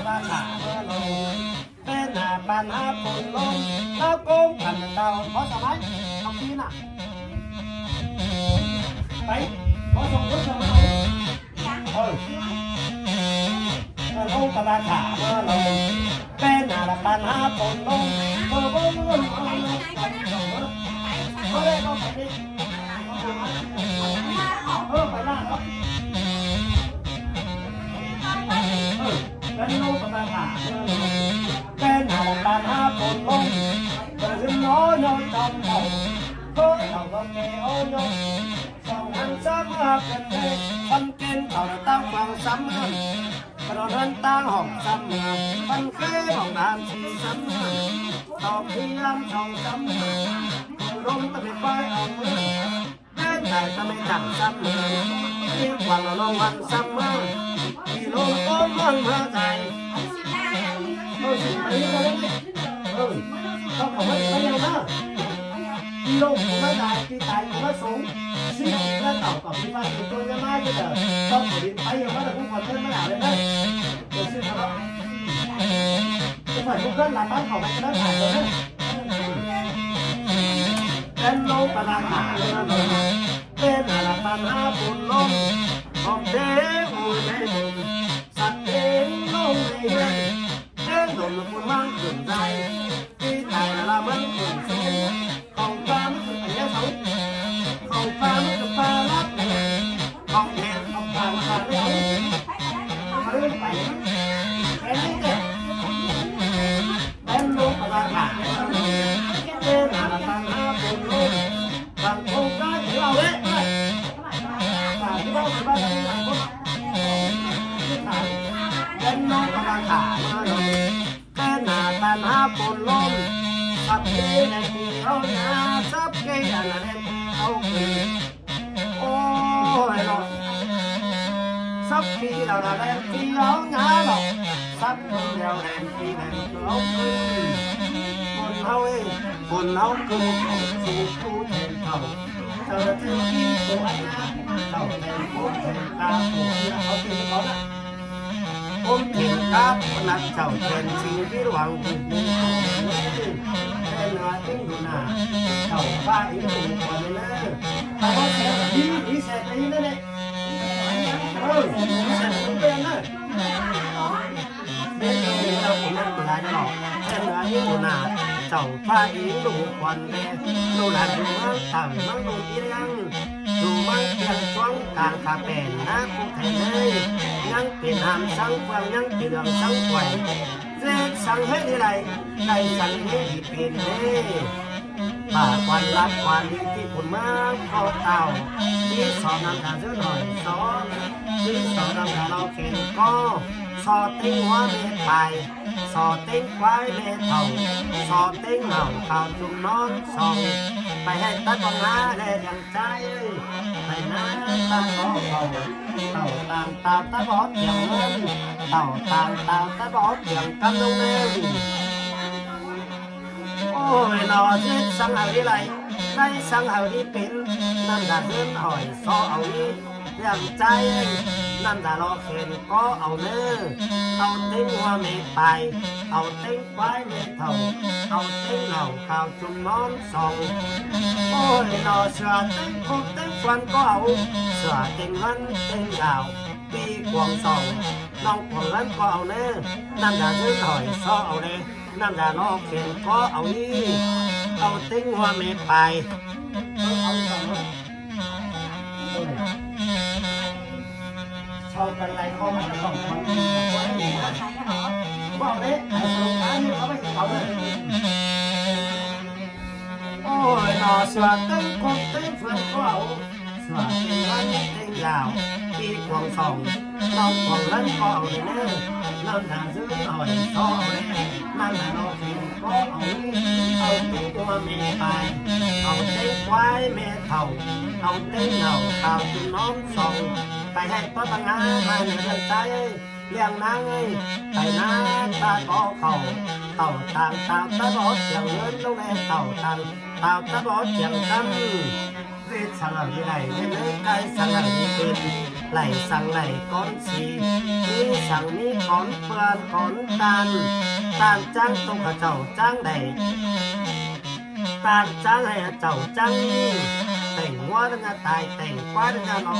S1: ราขาเมื่อลงเป็นหาปัญหาฝนลงแล้วโกงขันเตาเพราะสมัยเอาพี่น่ะไปเพราะส่งรถสมัยลงตลาดขาเมื่อลงเป็นหาปัญหาฝนลงเมื่อลงเขาได้ก็ไปดิไปล่าครับเป็นลูกตาขาเป็นหาตาหาฝนลงเป็นน้อยน้อยจอมเต่าเพื่อเต่าก็เกโอโยสองหันซ้ำหักกันเลยคนเก่งเต่าตั้งฟังซ้ำกันกระโดดตั้งห้องซ้ำกันมันเคยห้องน้ำที่ซ้ำกันตอกที่ลำช่องซ้ำกันลงตะเบ็ดไฟเอามือเล่นไหนก็ไม่จังซ้ำมือเรียกวันละลงวันซ้ำมือที่ลงต้นมันเมื่อใจสิไปยังไงต้องขอให้ไปยังนะที่ลงไม่ได้ที่ตายไม่สูงสิ่งที่เราต่อกับที่ฟ้าที่ตัวยังไม่ก็เดินต้องขอดินไปยังไม่ได้ผู้คนเล่นไม่ได้เลยนะเดี๋ยวซื้อครับจะฝ่ายผู้เล่นหลับบ้านเขาไปก็ได้ถ่ายเลยนะเป็นโลกประหลาดเลยนะเป็นอะไรปัญหาบุญลงของเด็กอุ้ยแม่บุญสัตว์เองลงในเงินเดินหนุนบุญมั่งขึ้นใจที่ตายละมันขึ้นสูงของฟ้ามันขึ้นไปยังสูงของฟ้ามันขึ้นฟ้ารับของแทนของฟ้ามันขาดไม่เอาเรื่องไปแค่นี้เองเป็นโลกประหลาดเป็นอะไรปัญหาบุญลงบางโครงการที่เราเนี่ยที่เราที่เราที่เราเป็นน้องกำลังขามาลงแค่หน้าตาหน้าปนลมสับเกยในที่เราหน้าสับเกยอะไรเอาคืนโอ้ยเราสับที่เราแรงที่เราหน้าเราสับที่เราแรงที่เราคืนคนเราเองคนเราคือผู้ผู้แทนเขาเธอจะกินตัวนะเราแทนผู้แทนตาผู้ที่เขาเป็นเขาละผมเห็นครับนักเจ้าเป็นสิ่งที่หวังบุญมีแต่เนื้อทิ้งดูหน้าเจ้าฟ้าอีกตัวคนเลยแต่ว่าเสียดีเสียดีนั่นเองเสียดีเป็นเลยเป็นเราคนนั้นคนนั้นหรอกแต่เนื้อทิ้งดูหน้าเจ้าฟ้าอีกตัวคนเลยดูหลานดูมันต่างมันดูอีเรื่องดูมันเพียงช่วงกลางคาเป็นนะกูแทนเลยยังเป็นหามสังเฟืองยังเป็นเรื่องสังไว้เจ็บสังให้ดีไรใจสังให้ดีเป็นเลยป่าควันรักควันที่คุณมาเข้าเต่าที่สอนนำทางเสื้อหน่อยสอนที่สอนนำทางเราเข็นก็สอดติ้งหัวเมฆไปสอดติ้งควายเมฆเท่าสอดติ้งเหล่าข่าวจุ่มนอนส่องไปให้ตาตองหาแลอย่างใจไปน้าตาขอเขาเต่าตามตาตาบอดอย่างเงินเต่าตามตาตาบอดอย่างกำลงเงินโอ้ยนอที่สังหารที่ไรได้สังหารที่เป็นนั่นด่าเดินหอยซอเอานี้อย่างใจนั่นด่ารอเข็นก็เอาเนื้อเอาเต้งหัวเมฆไปเอาเต้งควายเมฆเท่าเอาเต้งเหล่าข่าวจุ่มนอนส่องโอ้ยนอเสือเต้งคงเต้งควันก็เอาเสือเต้งมันเต้งดาวปีกวงส่องน้องของนั้นก็เอาเนื้อนั่นด่าเดินหอยซอเอาเลยนั่นด่ารอเข็นก็เอานี่เอาเต้งหัวเมฆไปเอาส่องชอบกันไรข้อมันต้องทำบอกเลยไอ้สรุปท้ายนี่เขาไม่เขาเลยโอ้ยนอสวัสดิ์คงตึ้งฝืนก็เอาสวัสดิ์วันตึ้งยาวปีกวงส่องน้องของนั้นก็เอาเลยเนี่ยนั่นทางซื้อหน่อยก็เอาเลยนั่นทางเราเองก็เอาเอาตัวเมย์ไปเอาเต้นควายเมย์เท่าเอาเต้นเหล่าข่าวจุ่มน้องส่องไปให้ป้าปังงามาในเรื่องใจเลี้ยงนางไปน้าตาขอเขาเต่าต่างตาตาบอดเสียงเงินลงในเต่าต่างตาตาบอดเสียงกันเวทสังหารที่ไหนไม่เลยไกลสังหารที่เป็น ไหลสั่งไหลก้อนสีมีสั่งมีก้อนเปื่อนก้อนตันจ้างตุกเจ้าจ้างใดจ้างให้เจ้าจ้างนี่แต่งว่าดังตายแต่งกว่าดังหนอ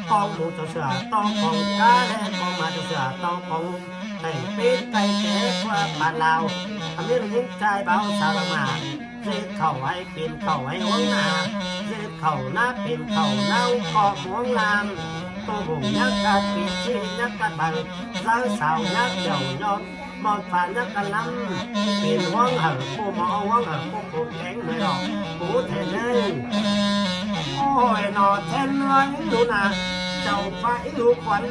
S1: ต้องหมูเจ้าเสือต้องของกาแลต้องมาเจ้าเสือต้องของแต่งปีนไก่แก่กว่าบ้านเราทำให้เรายิ่งใจเบาสาวมาเจ็บเข่าให้เป็นเข่าให้หัวหน้าเจ็บเข่าหน้าเป็นเข่าเน่าเกาะหัวลามตัวบุ๋งยักษ์กัดปีชียักษ์กัดบังสาวยักษ์เดี่ยวยอมมองผ่านยักษ์กันล้ำเป็นว่างเหอะผู้หมอว่างเหอะผู้ผูกแข็งไม่หรอกผู้เทนเลยโอ้ยนอเทนเลยดูนะเจ้าไฟลูกขวัญ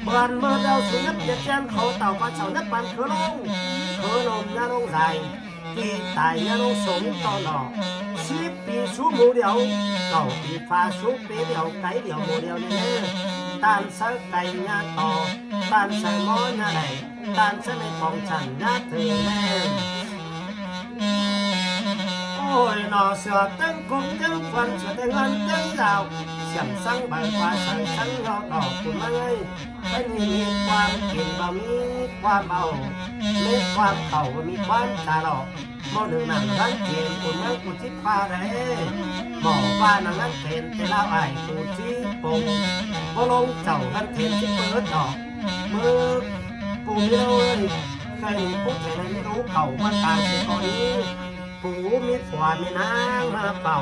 S1: เบือนเมื่อเราสุนัขจะแจ้งเขาเต่าปลาเฉานักปันคือลงยาลงใส่ปีตายยาลงสงต่อหนอ10 ปีสู้หมูเดียว9 ปีฟ้าสู้ปีเดียวไก่เดียวหมูเดียวนี่ตานสักไก่ยาต่อตานใส่หม้อยาไหลตานใส่ในของฉันยาเธอแม่โอ้ยนอเสือตั้งกุ้งตั้งฟันเสือตั้งเงินตั้งดาวเสียงสั่งใบฟ้าใส่สั่งยอดดอกคุณมาเลยเป็นมีความกินบ่มีความเบามีความเข่ามีความตาหลอกมอหนึ่งหนังทั้งเทียนคุณมากุจิพาได้บอกว่านังนั้นเทนแต่ละไอ้กุจิปงพอลงเจ้ากันเทนที่เปิดดอกมือกูไม่เลยใครพูดแต่ไม่รู้เข่ามาตายสิตอนนี้ผูมีขวานมีนางมาเป่า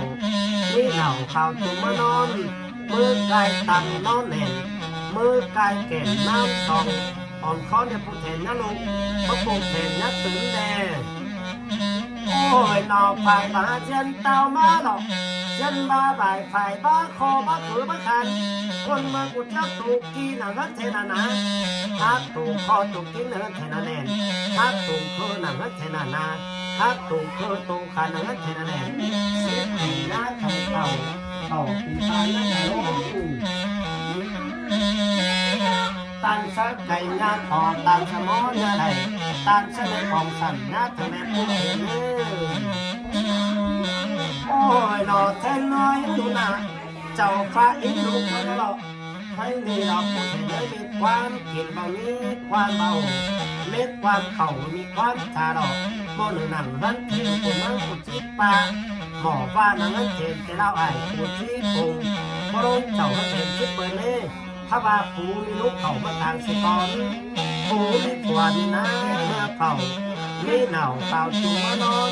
S1: มีเหล่าข่าวจุ่มมานอนมือกายตันนอนแน่นมือกายแก่นน้ำทองอ่อนค้อนเนี่ยผู้แทนนะลูกเขาผู้แทนนะตื่นแดงโอ้ยนอไฟมาเช่นเต่ามาหรอกเช่นบ้าบ่ายไฟบ้าคอบ้าขือบ้าคันคนมากุจับถูกกีหนังกันเทนานาฮักถูกคอถูกกินหนังกันเทนาแนนฮักถูกคือหนังกันเทนานาฮักถูกคือถูกขาหนังกันเทนาแนนเสียปีหน้าทำเต่าปีตายนะโอ้ตันสักไก่งานต่อตันสมองานใดตันเสนอของสันนะเธอแม่ผู้เห็นโอ้ยหล่อแทนน้อยดูนะเจ้าฟ้าอินลูกคนหล่อไม่มีหรอกผู้เห็นมีความกินเบามีความเบาเม็ดความเข่ามีความชาดอกโมหนึ่งหนังนั้นเทียนผู้มั่งผู้จีปาหมอว่านังนั้นเทียนแต่เล่าไอ้ผู้จีปูพระองค์เจ้าเทียนที่เปิดเล่ถ้าว่าปูมีลูกเข่ามาทางสิกรปูมีขวานน้าเมื่อเข่ามีเหน่าเข่าจุ่มมานอน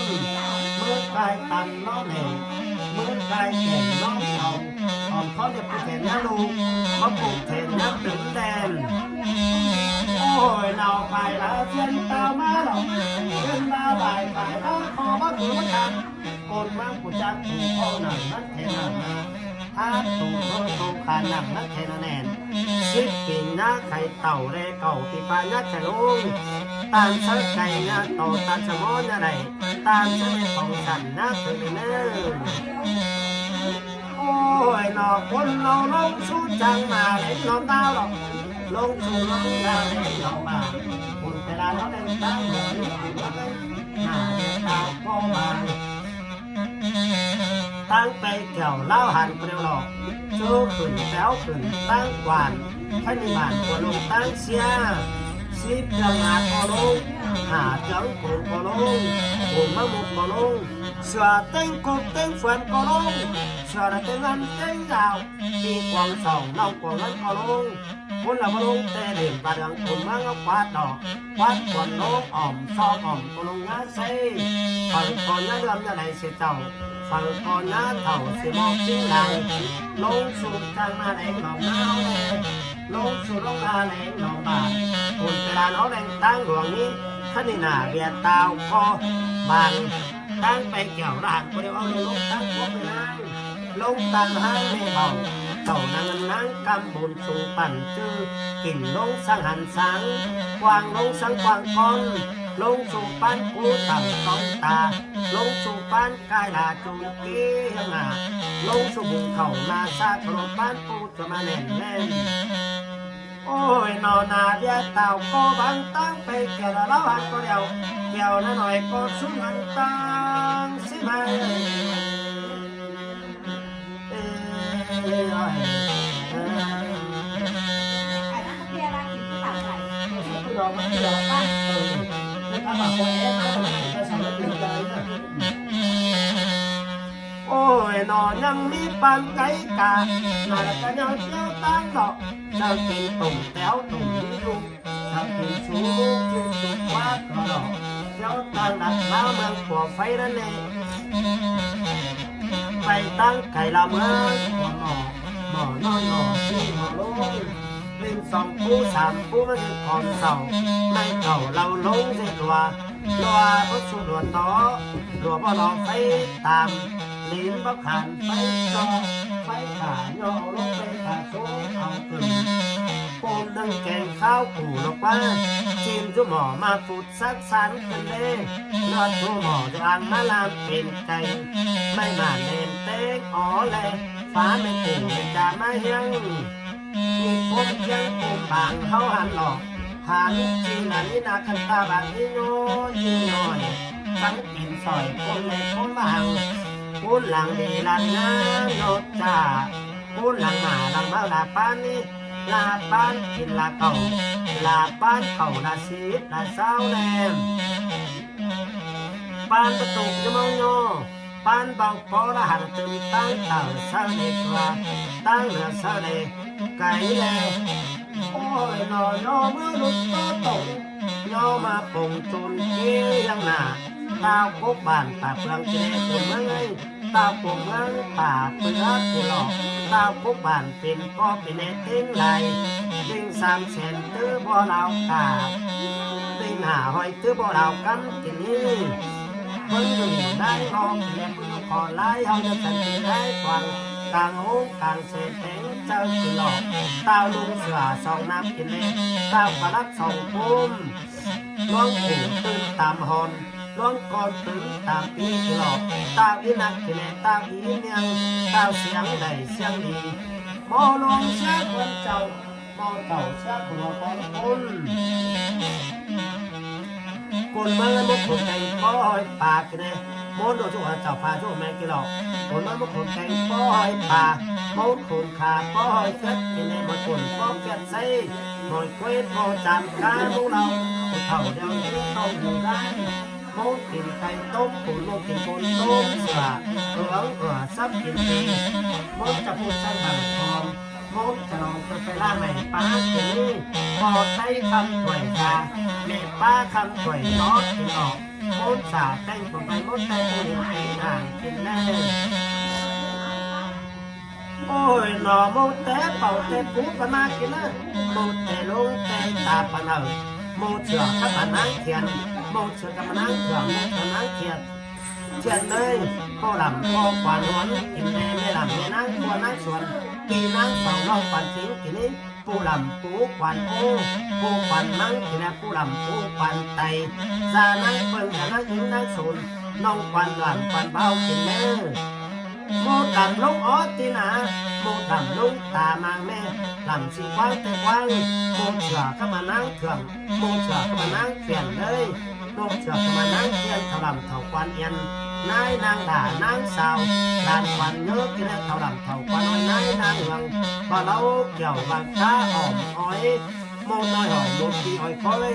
S1: เมื่อกายตันน้องแห่งเมื่อกายแก่งน้องเข่าอ่อนเขาเรียกผู้แทนน้าลูกมาปลูกแทนน้ำถึงแดนโอ้ยเหน่าไปแล้วเช่นตามาหรอกเช่นมาใบไปแล้วคอมาถือมาทันโกนมาผู้จักถูกพ่อหนังนัดเทนามาถ้าตูตูขาหนังนักเทนแนน10 ปีหน้าไข่เต่าเรเก่าปีปานักแข่ลุงตามสักไก่งานต่อตามสมอนอะไรตามจะไม่ของฉันนักเธอเนอโอ้ยนอคนเราลงสู้จังมาเล่นนอนดาวหรอกลงสู่ลงดาวเล่นนอนมาคุณเวลาเราเล่นดาวหน่อยหน้าดาวก็มาตั้งไปเกี่ยวเล่าหันเปรียวหลอกโจ้ขึ้นแถวขึ้นตั้งกวานท่านในบ้านกวลงตั้งเสีย10 เดือนหาก็ลงหาจังกูก็ลงกูมามุกก็ลงเสือเต้งกุกเต้งฝันก็ลงเสือเต้งเงินเต้งดาวปีกวางสองเล่ากวางเงินก็ลงคนละมาลงแต่เด่นปาดังคนมาก็คว้าดอกคว้าขวดโลกอ่อมซอกอ่อมก็ลงงาใส่ฝันก่อนน้าเริ่มจะไหนเสียเจ้าฟังก่อนน้าเถ่าสิมองจิ้งไหลลงสู่กลางมาแดงหนองน้าวแดงลงสู่ลงอาแดงหนองบาคนเวลาน้องแดงตั้งหลวงนี้ท่านนี่หน้าเบียดตาวคอบางตั้งไปเกี่ยวร่างก็เดี๋ยวเอาลงตั้งพวกไปนั่งลงตั้งห้างไม่เบาเต่านางนั่งกำบุญสู่ปั่นจื้อกินลงสังหันสังกวางลงสังกวางคอนลงสู่ป้านกูต่ำต้องตาลงสู่ป้านกายลาจูกี้ยังหนาลงสู่บุงเข่านาซากลงป้านปูจะมาแน่นแน่นโอ้ยนอนาเดียเต่าก็บังตั้งไปเกี่ยวแล้วหันก็เดียวเกี่ยวน้หน่อยก็สุ่มหันตั้งสิมาเอ้ย เราไม่เกี่ยวกันถ้าบอกว่าเอ๊ะทำไมจะสอนเปลี่ยนใจนะโอ้ยนอนยังมีปันไก่กาน่าจะยังเที่ยวตั้งดอกจะกินตุ่มแต้วตุ่มลูกจะกินชูกินสุกว่าก็ดอกเที่ยวตั้งดักแล้วเมืองปวดไฟนั่นเองไปตั้งไก่ละเมืองหัวหม้อน้อยหม้อที่หม้อลงลิงสองปูสามปูมันคอนเสาไม่เก่าเราลงเสียตัวรัวก็สุดรัวต่อรัวบ่ลองไฟตามลิ้นบ่ขันไฟจอไฟขาย่อลงไปขาโซ่เอาขึ้นปูมดังแกงข้าวกูลงมาจีนจุหมอมาปุดสักสันกันเลยนอดจุหมอจะอ่านมาลามเป็นไก่ไม่มาเล่นเต้งอ๋อเลยฟ้าไม่ติ่งไม่จะมายังมีผมยังปุ่มบางเขาหันหลอกหาลิจีนันนี่นาคันตาบางนี่โน้ยิ่งหน่อยตั้งกินซอยคนในคนบางพูดหลังดีหลังงานโนจ่าพูดหลังหมาหลังเมาลาปานนี่ลาปานกินลาเก่าลาปานเข่าลาซีดลาเศร้าแนมปานประตูจะมองโยปานเบาพอละหันตึมตั้งเต่าเศร้าเด็กว่าตั้งเหลือเศร้าเด็กไก่แลโอ้ยนอนอเมื่อลุกก็ตกยอมาปุ่งจุนเกี้ยยังหนาตาพกบ้านตาเปลืองเจเป็นเมื่อไงตาปุ่งเมื่อตาเปลือกที่หลอกตาพกบ้านเป็นพ่อเป็นเนติ้งไหลติ้งสามเซนตื้อบ่อเรากาติ้งหาหอยตื้อบ่อเรากันกินนี่เพิ่งอยู่ได้ลองเรียนเพิ่งขอไล่เอาจะสันติได้ฟังกลางโฮงกลางเศษแตงเจ้ากินหลอกตาลุงเสือสองน้ำกินเล็กตาปลักสองพุ่มล่วงผูตื่นตามหอนล่วงก่อนตื่นตามปีกินหลอกตาอีนักกินเล็กตาอีเนียงตาเสียงใดเสียงดีมอลงเสียคนเจ้ามอเต่าเสียคนคนคนคนเมื่อมุกคนใจป้อยปากกินเล็กโมดโดช่วยเจ้าพาช่วยแม่กินหลอกคนมันมุกคนใจป้อยปากโมดคนขาป้อยเกิดกินเล็กมันคนป้อยเกิดใส่หน่อยเควสโมจำการพวกเราเท่าเดียวนี้ต้องอยู่ได้โมดกินไก่ต้มขุนโมกินคนต้มเสือซับกินเองโมดจะพูดสั้นบางคอมโมดจะลองไปล่าใหม่ป้ากินพอใช้คำถวยชาเมป้าคำถวยน้อกินออกโมดสาแต่งตัวไปโมดแต่งตัวเองอ่านกินแน่โอ้ยหน่อโมดแต่เป่าแต่ปุ๊บมากินนะโมดแต่ลงแต่ตาปนโมดเสือกับมานั่งเขียนโมดเสือกับมานั่งเถื่อนโมดกับนั่งเขียนเขียนเลยพ่อลำพ่อขวานหวนกินแม่ไม่ลำแม่นั่งครัวนั่งสวนกีนั่งสองรอบขวานทิ้งกินนี้ปูลำปูขวานโอ้ปูขวานนั่งกินแล้วปูลำปูขวานไตซานั่งเปิ้งกับนั่งยิ้มนั่งสูนน้องขวานหลังขวานเบากินแม่โมดำลุงออตีนาโมดำลุงตามางแม่ลำสีกว้างแต่กว้างโมเสือก็มานั่งเถื่อนโมเสือก็มานั่งเขียนเลยโมเสือก็มานั่งเขียนถล่ำเท่าควันเอียนนายนางด่านางสาวลานควันเยอะกินแล้วเท่าล่ำเท่าควันน้อยนายนางเมืองพอเราเกี่ยวบางข้าหอมอ้อยโมน้อยหอมโมตีอ้อยคอย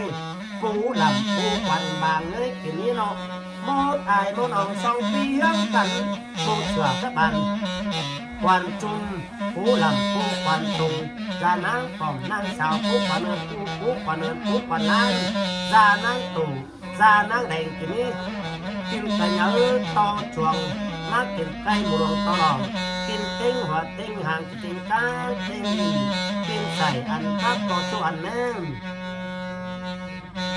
S1: ปูลำปูควันบางเลยกินนี้เนาะโมดอายโมดอ่องสองปียังกันโมเสือกับบันควันจุ่มปูลำปูควันตุงจานางปอมนางสาวปูควันเนินปูควันเนินปูควันนางจานางตุงจานางแดงกินนี้กินไก่เนื้อตอจวงนักกินไก่หมูลงตอหลองกินเต็งหัวเต็งหางกินก้าเต็งกินใส่อันทับก็ชวนแน่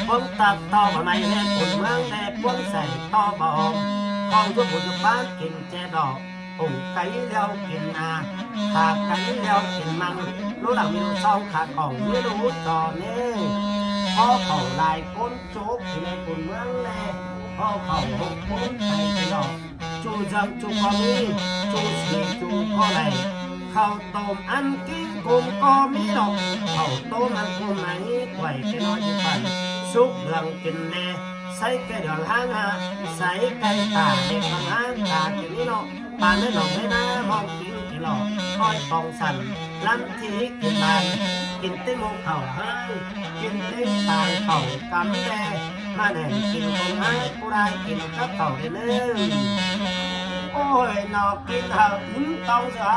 S1: ผมตัดต่อมาในแห่คนเมืองแต่พวงใส่ต่อบอมของทุกบุญบ้านกินเจดอกองไก่เลี้ยวกินนาขาไก่เลี้ยวกินมังรู้หลังมีลูกซองขาของไม่รู้ต่อเน่พอเขาลายก้นโจ๊กที่ในคนเมืองแน่พอเขาหกคนไปกินดอกจูจังจูก็มีจูสีจูก็ไหลข้าวต้มอันกินกุมก็มีดอกข้าวต้มอันกุมไหนไหวแค่น้อยปั่นสุกเรื่องกินแน่ใส่ไก่ดองห้างหาใส่ไก่ตาเด็กบางห้างตากินนี่เนาะปานไม่หลอกไม่น่ามองกินกินหลอกคอยปองสั่น ลำทีกินบานกินเต้มงเข่าให้กินเต้ปางเข่ากำแดมาแน่นกินคงให้ผู้ร้ายกินกับเข่าได้เลยโอ้ยนอกกินเหอะต้องเสือ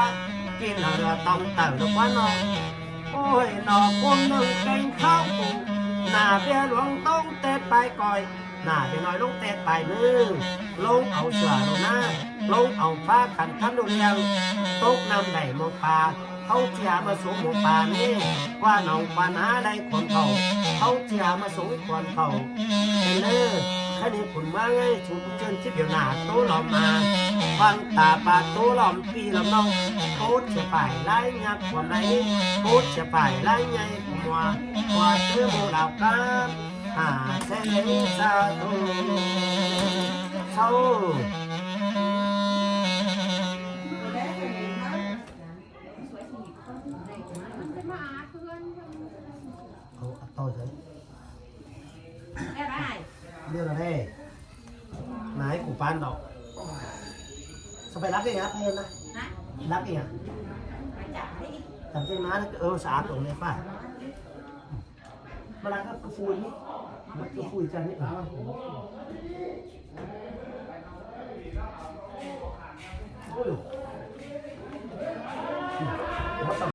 S1: กินเหอะต้องเต่าดอกว่านอกโอ้ยนอกคนหนึ่งเก่งข้าวปูหน้าเบี้ยหลวงต้องเตะไปก่อยหน้าเบี้ยน้อยลงเตะไปมือลงเอาเสือลงหน้าลงเอาฟ้าขันขันดูเรียงตกน้ำไหลมองปลาเขาเจียมาสูงมองปลานี่ว่าน้องปัญหาได้คนเขาเจียมาสูงคนเขาเป็นเลิศแค่นี้คุณว่าไงชุบเชิญที่เบียวหน้าโตหลอมมาฟังตาปาโตหลอมปีหลอมน้องโคตรจะไปไล่ยักษ์ความไรโคตรจะไปไล่ไงหัวเชื่อโมเหล่ากันหาเส้นสาธุเศร้าเอาเฉยเรื่องอะไรไหนกูปานดอกสบายรับเองนะเพื่อนนะรับเองอ่ะจำเป็นมาสะอาดตรงนี้ป่ะมาล้างก็กระฟูนี่มันกระฟูกันนี่โอ้ย